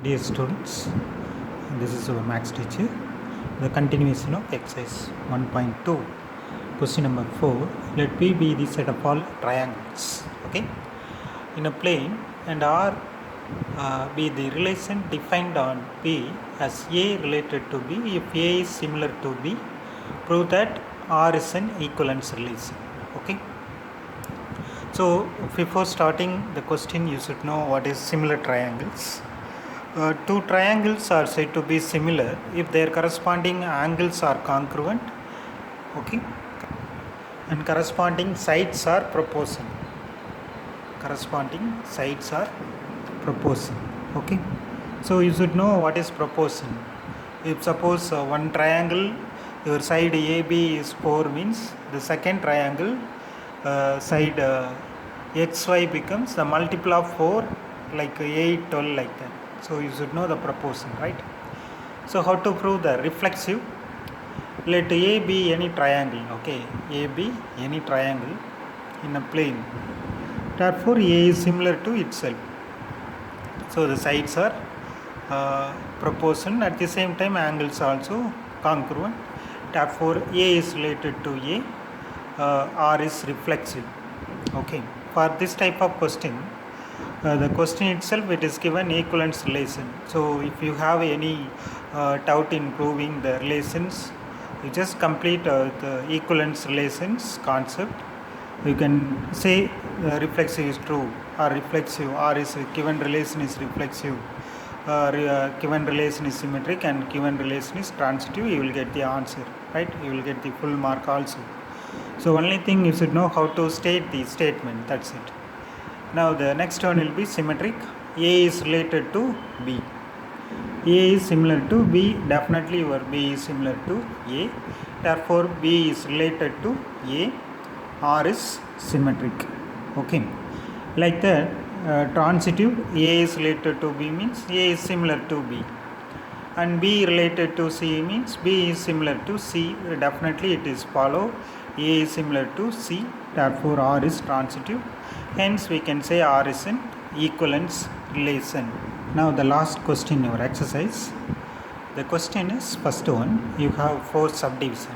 Dear students, this is our maths teacher. The continuation of exercise 1.2. Question number 4. Let P be the set of all triangles. Okay. In a plane and R be the relation defined on P as A related to B. If A is similar to B, prove that R is an equivalence relation. Okay. So before starting the question, you should know what is similar triangles. Two triangles are said to be similar if their corresponding angles are congruent, okay, and corresponding sides are proportional. Corresponding sides are proportional, okay. So you should know what is proportion. If suppose one triangle, your side AB is 4, means the second triangle side XY becomes the multiple of 4, like 8, 12, like that. So you should know the proportion, right? So how to prove the reflexive? Let A be any triangle, okay? A be any triangle in a plane. Therefore, A is similar to itself. So the sides are proportional. At the same time, angles also congruent. Therefore, A is related to A. R is reflexive. Okay. For this type of question, the question itself, it is given equivalence relation. So if you have any doubt in proving the relations, you just complete the equivalence relations concept. You can say reflexive is true or reflexive, or is given relation is reflexive, given relation is symmetric, and given relation is transitive. You will get the answer, right? You will get the full mark also. So only thing you should know how to state the statement. That's it. Now the next one will be symmetric. A is related to B. A is similar to B. Definitely your B is similar to A. Therefore B is related to A. R is symmetric. Okay. Like that, transitive, A is related to B means A is similar to B. And B related to C means B is similar to C. Definitely it is follow. A is similar to C. Therefore R is transitive. Hence we can say R is an equivalence relation. Now the last question in your exercise. The question is first one. You have 4 subdivision.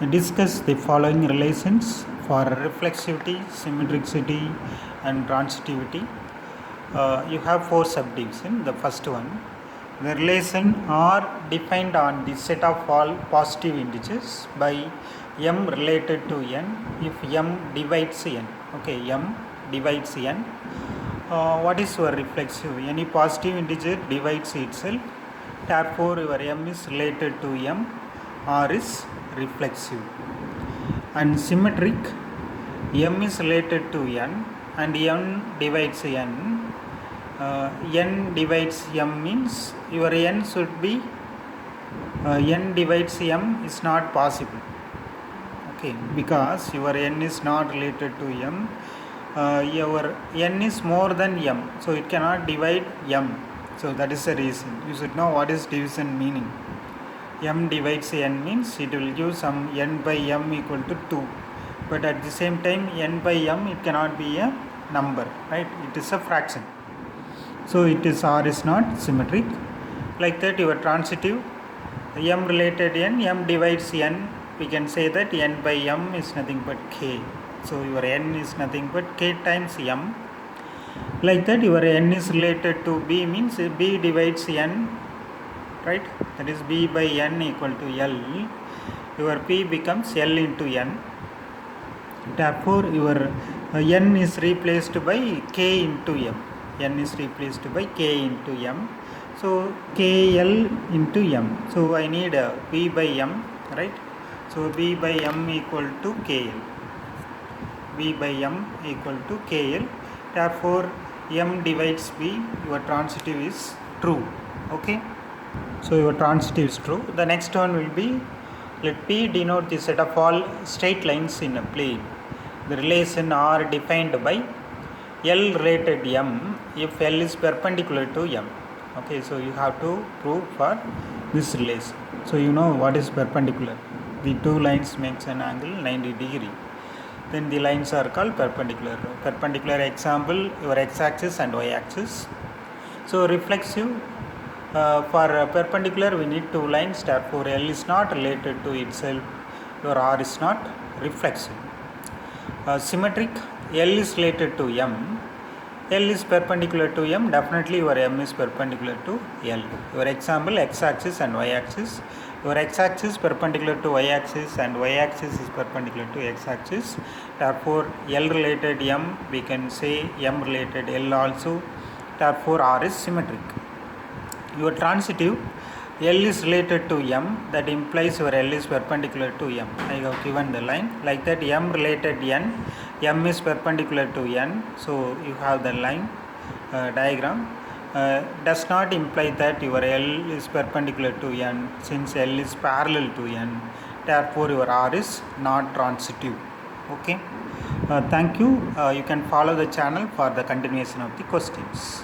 Discuss the following relations for reflexivity, symmetricity, and transitivity. You have 4 subdivision. The first one, the relation R defined on the set of all positive integers by m related to n if m divides n. Okay, m divides n. What is your reflexive? Any positive integer divides itself. Therefore, your m is related to m. R is reflexive. And symmetric, m is related to n and n divides n. N divides m means your n should be n divides m is not possible. Okay, because your n is not related to m. Your n is more than m, so it cannot divide m. So that is the reason. You should know what is division meaning. M divides n means it will give some n by m equal to 2. But at the same time, n by m, it cannot be a number, right? It is a fraction. So it is R is not symmetric. Like that, your transitive, m related n, m divides n. We can say that n by m is nothing but k. So your n is nothing but k times m. Like that, your n is related to b means b divides n, right? That is b by n equal to L. Your p becomes L into n. Therefore, your n is replaced by k into m. N is replaced by k into m. So KL into m. So I need b by m, right? So b by m equal to KL. B by m equal to KL. Therefore, m divides b. Your transitive is true. Okay. So your transitive is true. The next one will be, let P denote the set of all straight lines in a plane. The relation R defined by L related m if L is perpendicular to m. Okay, so you have to prove for this relation. So you know what is perpendicular. The two lines makes an angle 90 degree. Then the lines are called perpendicular. Perpendicular example, your x-axis and y-axis. So reflexive, for perpendicular we need two lines, therefore L is not related to itself, your R is not reflexive. Symmetric, L is related to M, L is perpendicular to M, definitely your M is perpendicular to L. Your example, x-axis and y-axis. Your x-axis perpendicular to y-axis and y-axis is perpendicular to x-axis. Therefore L related M, we can say M related L also. Therefore R is symmetric. Your transitive, L is related to M, that implies your L is perpendicular to M. I have given the line like that. M related N, M is perpendicular to N, so you have the line diagram. Does not imply that your L is perpendicular to N, since L is parallel to N, therefore your R is not transitive. Okay, thank you. You can follow the channel for the continuation of the questions.